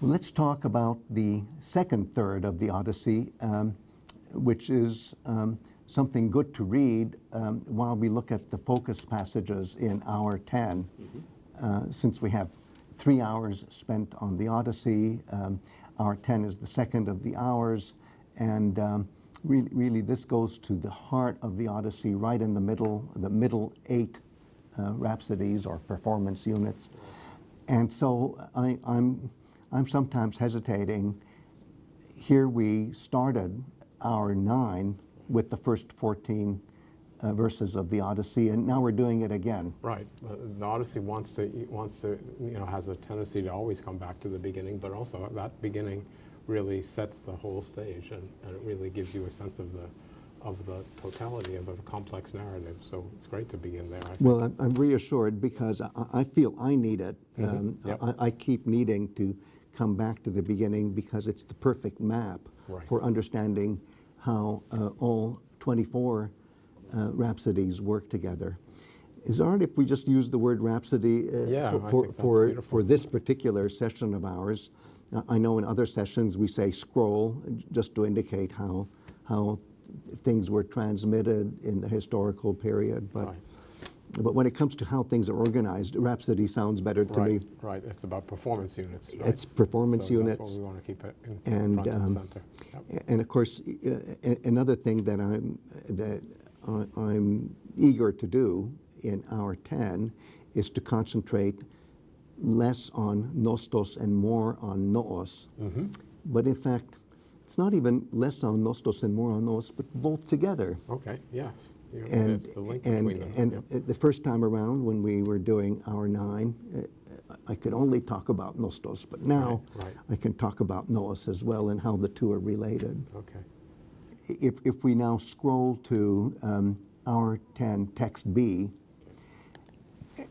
Let's talk about the second third of the Odyssey, which is something good to read while we look at the focus passages in hour 10. Since we have 3 hours spent on the Odyssey, hour 10 is the second of the hours, and really this goes to the heart of the Odyssey, right in the middle 8 rhapsodies or performance units. And so I'm sometimes hesitating. Here we started hour 9 with the first 14 verses of the Odyssey, and now we're doing it again. Right. The Odyssey wants to, has a tendency to always come back to the beginning, but also that beginning really sets the whole stage, and it really gives you a sense of the totality of a complex narrative. So it's great to begin there, I think. Well, I'm reassured because I feel I need it. Yep. I keep needing to come back to the beginning because it's the perfect map for understanding how all 24 rhapsodies work together. Is it all right if we just use the word rhapsody for this particular session of ours? I know in other sessions we say scroll just to indicate how things were transmitted in the historical period, but when it comes to how things are organized, Rhapsody sounds better to me. Right, it's about performance units. Right? It's performance units. That's what we want to keep it in front and center. Yep. And of course, another thing that I'm eager to do in hour 10 is to concentrate less on nostos and more on noos. But in fact, it's not even less on nostos and more on noos, but both together. Okay, yes. And, it's the link between them. And the first time around when we were doing hour 9, I could only talk about nostos, but now I can talk about noos as well and how the two are related. Okay. If we now scroll to hour 10, text B,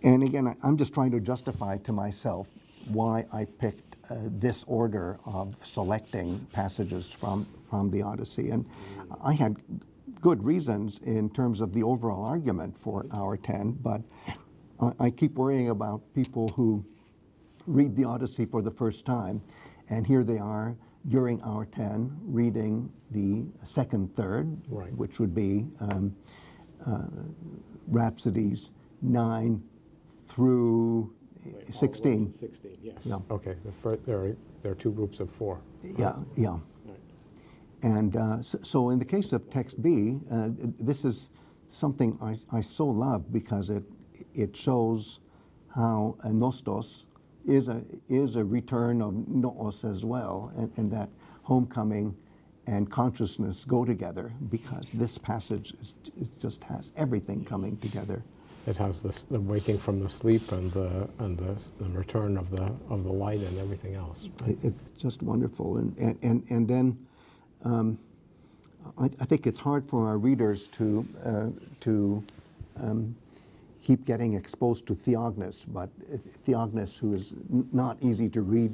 and again, I'm just trying to justify to myself why I picked this order of selecting passages from the Odyssey. And I had good reasons in terms of the overall argument for hour 10, but I keep worrying about people who read the Odyssey for the first time, and here they are during hour 10 reading the second third, which would be Rhapsodies 9 through 16. 16, yes. Yeah. Okay, there are 2 groups of 4. Yeah. And so in the case of text B, this is something I so love because it shows how nostos is a return of noos as well, and that homecoming and consciousness go together because this passage just has everything coming together. It has the waking from the sleep and the return of the light and everything else. Right? It's just wonderful, and then I think it's hard for our readers to keep getting exposed to Theognis, but Theognis, who is not easy to read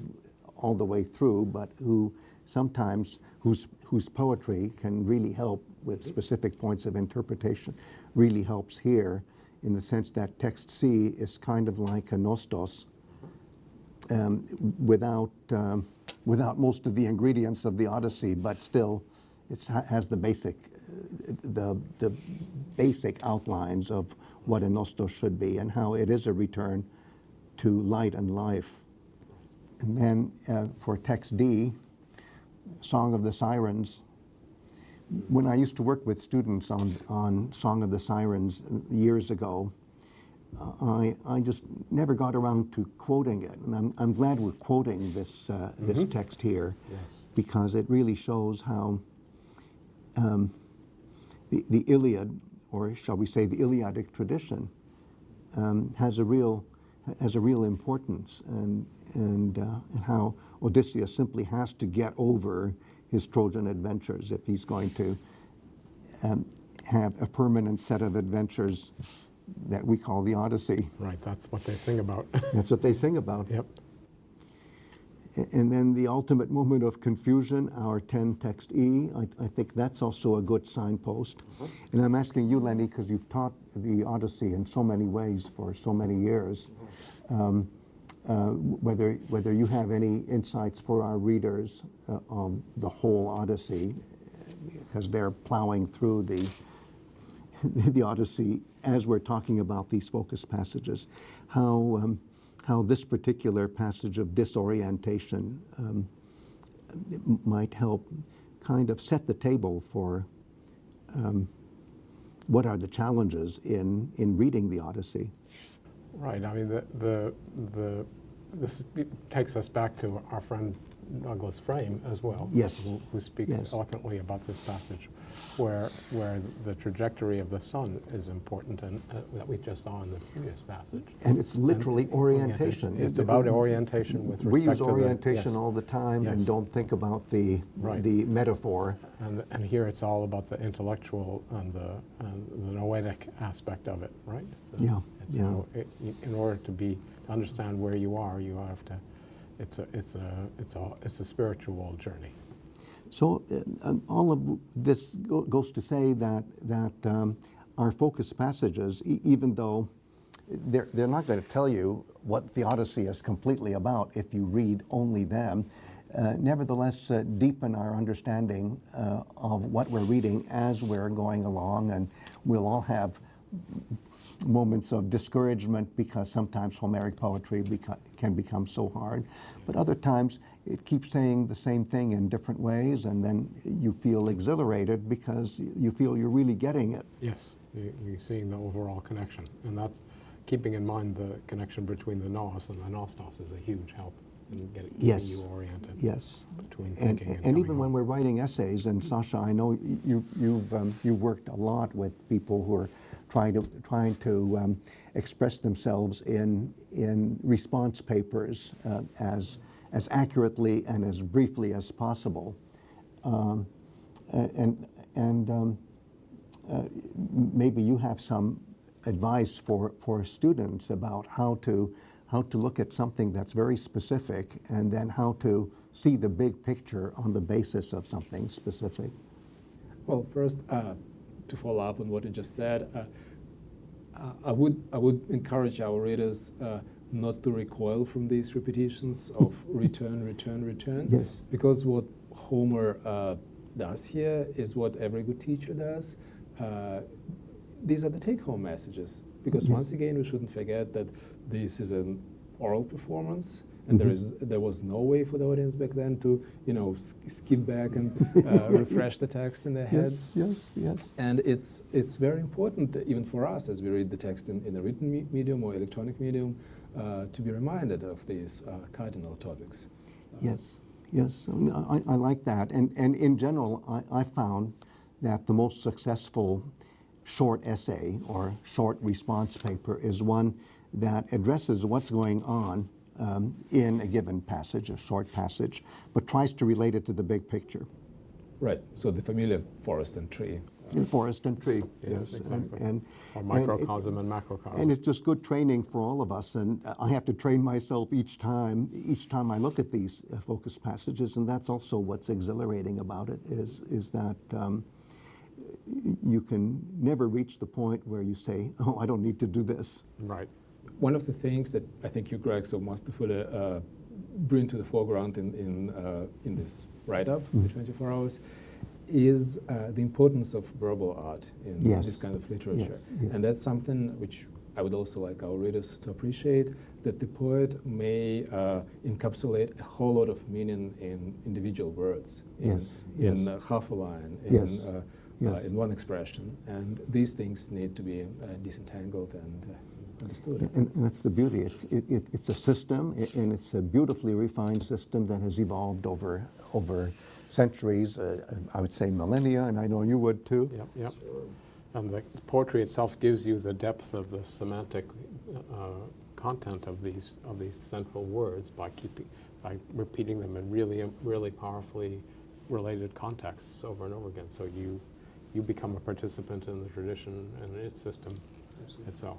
all the way through, but who sometimes whose poetry can really help with specific points of interpretation, really helps here, in the sense that text C is kind of like a nostos without most of the ingredients of the Odyssey, but still it has the basic outlines of what a nostos should be and how it is a return to light and life. And then for text D, Song of the Sirens. When I used to work with students on Song of the Sirens years ago, I just never got around to quoting it. And I'm glad we're quoting this text here, because it really shows how the Iliad, or shall we say the Iliadic tradition, has a real importance, and how Odysseus simply has to get over his Trojan adventures if he's going to have a permanent set of adventures that we call the Odyssey. Right, that's what they sing about. That's what they sing about. Yep. And then the ultimate moment of confusion, hour 10, text E, I think that's also a good signpost. And I'm asking you, Lenny, because you've taught the Odyssey in so many ways for so many years. whether you have any insights for our readers on the whole Odyssey, because they're plowing through the Odyssey as we're talking about these focus passages, how this particular passage of disorientation might help kind of set the table for what are the challenges in reading the Odyssey. Right. I mean, this takes us back to our friend Douglas Frame as well. Yes. Who speaks Yes. eloquently about this passage, where the trajectory of the sun is important, and that we just saw in the previous passage. And it's literally orientation. It's about orientation with respect We use to orientation yes. all the time Yes. and don't think about the metaphor. And here it's all about the intellectual and the noetic aspect of it, right? Yeah, It's yeah. how in order to understand where you are, you have to. It's a spiritual journey. So all of this goes to say that our focus passages, even though they're not going to tell you what the Odyssey is completely about if you read only them, nevertheless deepen our understanding of what we're reading as we're going along, and we'll all have moments of discouragement because sometimes Homeric poetry can become so hard, but other times it keeps saying the same thing in different ways, and then you feel exhilarated because you feel you're really getting it. Yes, you're seeing the overall connection, and that's keeping in mind the connection between the noos and the nostos is a huge help in getting you oriented. Yes. Between thinking and even coming when home. we're writing essays, and Sasha, I know you've worked a lot with people who are trying to express themselves in response papers as accurately and as briefly as possible, maybe you have some advice for students about how to look at something that's very specific and then how to see the big picture on the basis of something specific. Well, first, to follow up on what you just said, I would encourage our readers not to recoil from these repetitions of return. Yes. Because what Homer does here is what every good teacher does. These are the take-home messages. Because Yes. once again, we shouldn't forget that this is an oral performance, and there was no way for the audience back then to skip back and refresh the text in their heads. Yes. And it's very important, even for us as we read the text in a written medium or electronic medium, to be reminded of these cardinal topics. Yes. I like that. And in general, I found that the most successful short essay or short response paper is one that addresses what's going on in a given passage, a short passage, but tries to relate it to the big picture. Right. So the familiar forest and tree. Forest and tree, Yes, exactly. Or and microcosm and macrocosm. And it's just good training for all of us, and I have to train myself each time I look at these focus passages, and that's also what's exhilarating about it, is that you can never reach the point where you say, oh, I don't need to do this. Right. One of the things that I think you, Greg, so masterfully bring to the foreground in this write-up, the 24 hours, is the importance of verbal art in this kind of literature. Yes. And that's something which I would also like our readers to appreciate, that the poet may encapsulate a whole lot of meaning in individual words, in half a line, in one expression. And these things need to be disentangled and understood. And that's the beauty. It's a system, and it's a beautifully refined system that has evolved over centuries, I would say millennia, and I know you would too. Yep. And the poetry itself gives you the depth of the semantic content of these central words by repeating them in really powerfully related contexts over and over again. So you become a participant in the tradition and its system itself.